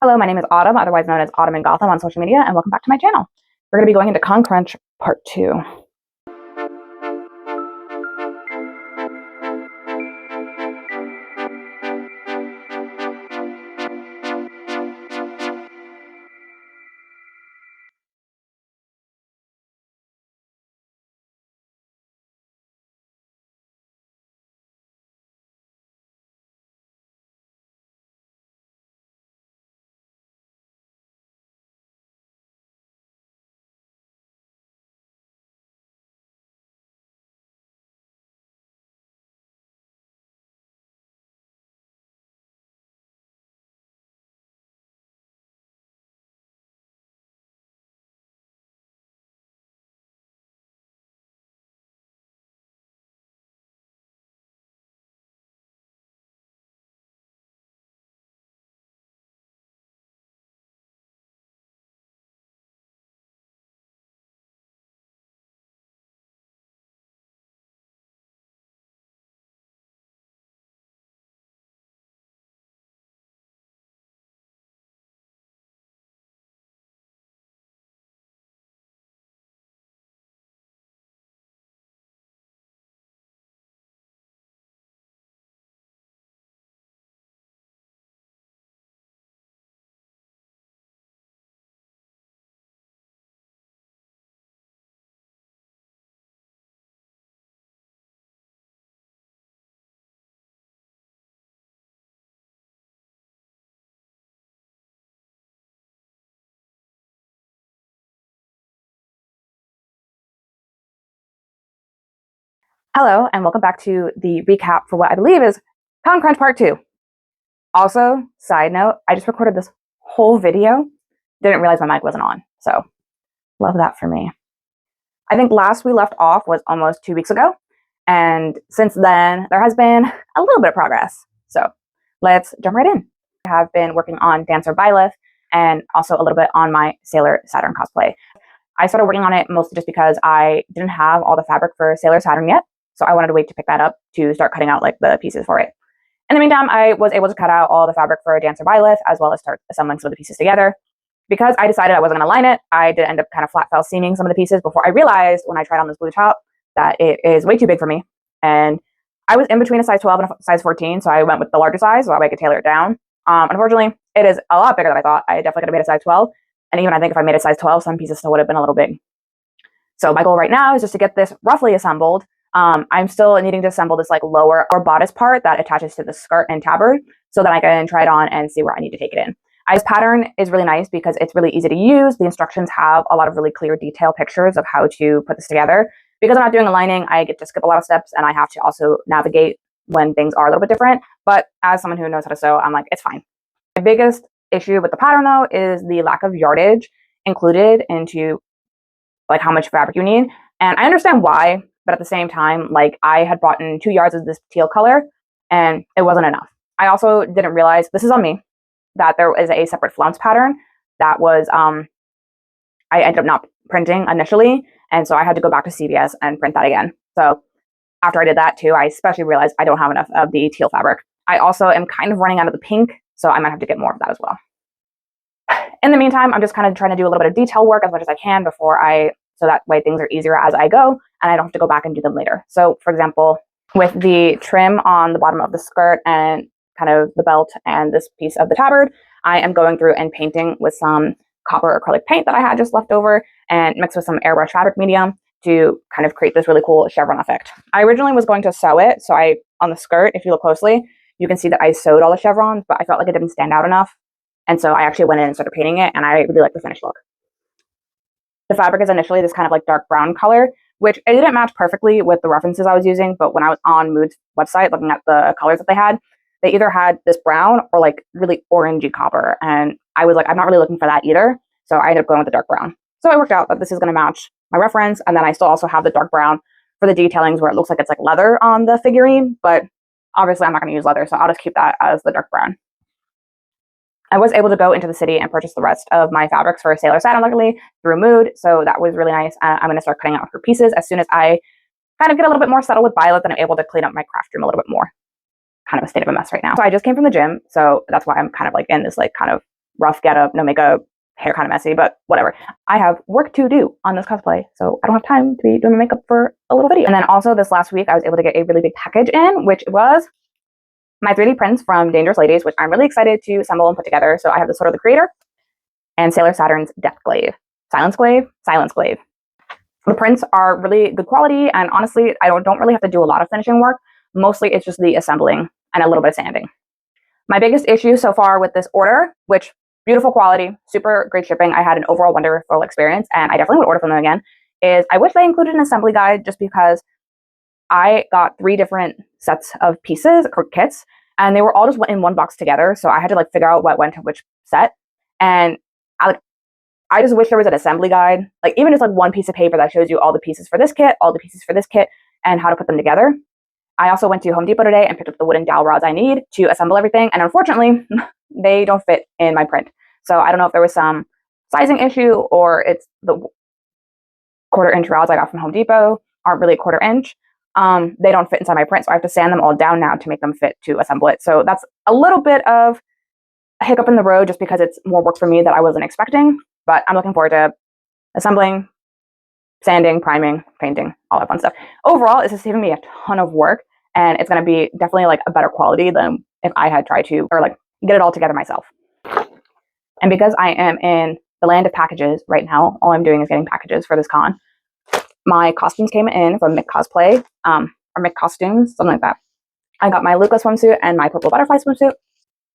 Hello, my name is Autumn, otherwise known as Autumn in Gotham on social media, and welcome back to my channel. We're going to be going into Concrunch Part 2. Hello, and welcome back to the recap for what I believe is Concrunch Part 2. Also, side note, I just recorded this whole video, didn't realize my mic wasn't on, so love that for me. I think last we left off was almost 2 weeks ago, and since then, there has been a little bit of progress. So let's jump right in. I have been working on Dancer Byleth and also a little bit on my Sailor Saturn cosplay. I started working on it mostly just because I didn't have all the fabric for Sailor Saturn yet, so I wanted to wait to pick that up to start cutting out like the pieces for it. In the meantime, I was able to cut out all the fabric for Dancer Byleth as well as start assembling some of the pieces together. Because I decided I wasn't going to line it, I did end up kind of flat fell seaming some of the pieces before I realized when I tried on this blue top that it is way too big for me. And I was in between a size 12 and a size 14, so I went with the larger size so that way I could tailor it down. Unfortunately, it is a lot bigger than I thought. I definitely could have made a size 12. And even I think if I made a size 12, some pieces still would have been a little big. So my goal right now is just to get this roughly assembled. I'm still needing to assemble this like lower or bodice part that attaches to the skirt and tabard so that I can try it on and see where I need to take it in. This pattern is really nice because it's really easy to use. The instructions have a lot of really clear detailed pictures of how to put this together. Because I'm not doing a lining, I get to skip a lot of steps and I have to also navigate when things are a little bit different. But as someone who knows how to sew, I'm like, it's fine. My biggest issue with the pattern though is the lack of yardage included into like how much fabric you need. And I understand why, but at the same time, like I had bought in 2 yards of this teal color and it wasn't enough. I also didn't realize, this is on me, that there is a separate flounce pattern that was, I ended up not printing initially. And so I had to go back to CVS and print that again. So after I did that too, I especially realized I don't have enough of the teal fabric. I also am kind of running out of the pink, so I might have to get more of that as well. In the meantime, I'm just kind of trying to do a little bit of detail work as much as I can so that way things are easier as I go and I don't have to go back and do them later. So for example, with the trim on the bottom of the skirt and kind of the belt and this piece of the tabard, I am going through and painting with some copper acrylic paint that I had just left over and mixed with some airbrush fabric medium to kind of create this really cool chevron effect. I originally was going to sew it, so on the skirt, if you look closely, you can see that I sewed all the chevrons, but I felt like it didn't stand out enough. And so I actually went in and started painting it, and I really like the finished look. The fabric is initially this kind of like dark brown color, which it didn't match perfectly with the references I was using, but when I was on Mood's website looking at the colors that they either had this brown or like really orangey copper. And I was like, I'm not really looking for that either. So I ended up going with the dark brown. So it worked out that this is going to match my reference. And then I still also have the dark brown for the detailings where it looks like it's like leather on the figurine, but obviously I'm not going to use leather. So I'll just keep that as the dark brown. I was able to go into the city and purchase the rest of my fabrics for Sailor Saturn, luckily, through Mood. So that was really nice. I'm going to start cutting out her pieces as soon as I kind of get a little bit more settled with Byleth and I'm able to clean up my craft room a little bit more. Kind of a state of a mess right now. So I just came from the gym. So that's why I'm kind of like in this like kind of rough getup, no makeup, hair kind of messy, but whatever. I have work to do on this cosplay, so I don't have time to be doing my makeup for a little video. And then also this last week, I was able to get a really big package in, which was my 3D prints from Dangerous Ladies, which I'm really excited to assemble and put together. So I have the Sword of the Creator and Sailor Saturn's Death Glaive. Silence Glaive? Silence Glaive. The prints are really good quality, and honestly, I don't really have to do a lot of finishing work. Mostly it's just the assembling and a little bit of sanding. My biggest issue so far with this order, which beautiful quality, super great shipping, I had an overall wonderful experience, and I definitely would order from them again, is I wish they included an assembly guide, just because I got 3 different sets of pieces, or kits, and they were all just in one box together, so I had to like figure out what went to which set, and I just wish there was an assembly guide, like even just like one piece of paper that shows you all the pieces for this kit, all the pieces for this kit, and how to put them together. I also went to Home Depot today and picked up the wooden dowel rods I need to assemble everything, and unfortunately, they don't fit in my print. So I don't know if there was some sizing issue, or it's the 1/4 inch rods I got from Home Depot aren't really 1/4 inch. They don't fit inside my print, so I have to sand them all down now to make them fit to assemble it. So that's a little bit of a hiccup in the road, just because it's more work for me that I wasn't expecting. But I'm looking forward to assembling, sanding, priming, painting, all that fun stuff. Overall, this is saving me a ton of work, and it's going to be definitely like a better quality than if I had tried to, or like get it all together myself. And because I am in the land of packages right now, all I'm doing is getting packages for this con. My costumes came in from Mick Cosplay, or Mick Costumes, something like that. I got my Luca swimsuit and my purple butterfly swimsuit.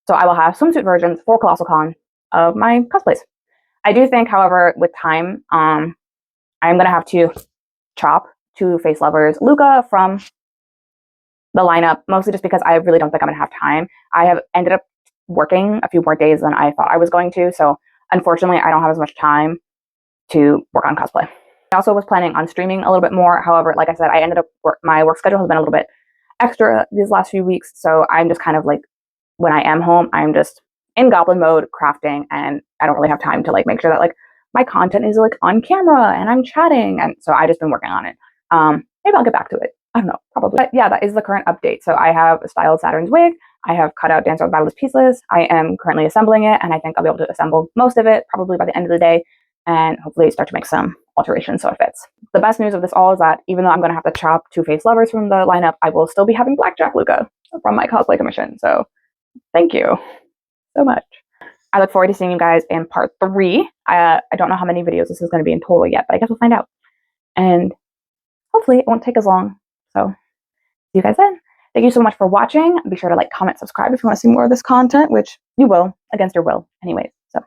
So I will have swimsuit versions for Colossal Con of my cosplays. I do think, however, with time, I'm going to have to chop 2 face lovers Luca from the lineup, mostly just because I really don't think I'm going to have time. I have ended up working a few more days than I thought I was going to, so unfortunately, I don't have as much time to work on cosplay. I also was planning on streaming a little bit more. However, like I said, I ended up, my work schedule has been a little bit extra these last few weeks, so I'm just kind of like, when I am home, I'm just in goblin mode crafting, and I don't really have time to like make sure that like my content is like on camera and I'm chatting, and so I just been working on it. Maybe I'll get back to it. I don't know, probably. But yeah, that is the current update. So I have styled Saturn's wig. I have cut out Dancer with Battleless pieces. I am currently assembling it, and I think I'll be able to assemble most of it probably by the end of the day, and hopefully start to make some alterations so it fits. The best news of this all is that even though I'm going to have to chop 2 face lovers from the lineup, I will still be having Blackjack Luca from my cosplay commission. So thank you so much. I look forward to seeing you guys in part 3. I don't know how many videos this is going to be in total yet, but I guess we'll find out. And hopefully it won't take as long. So see you guys then. Thank you so much for watching. Be sure to like, comment, subscribe if you want to see more of this content, which you will against your will anyways. So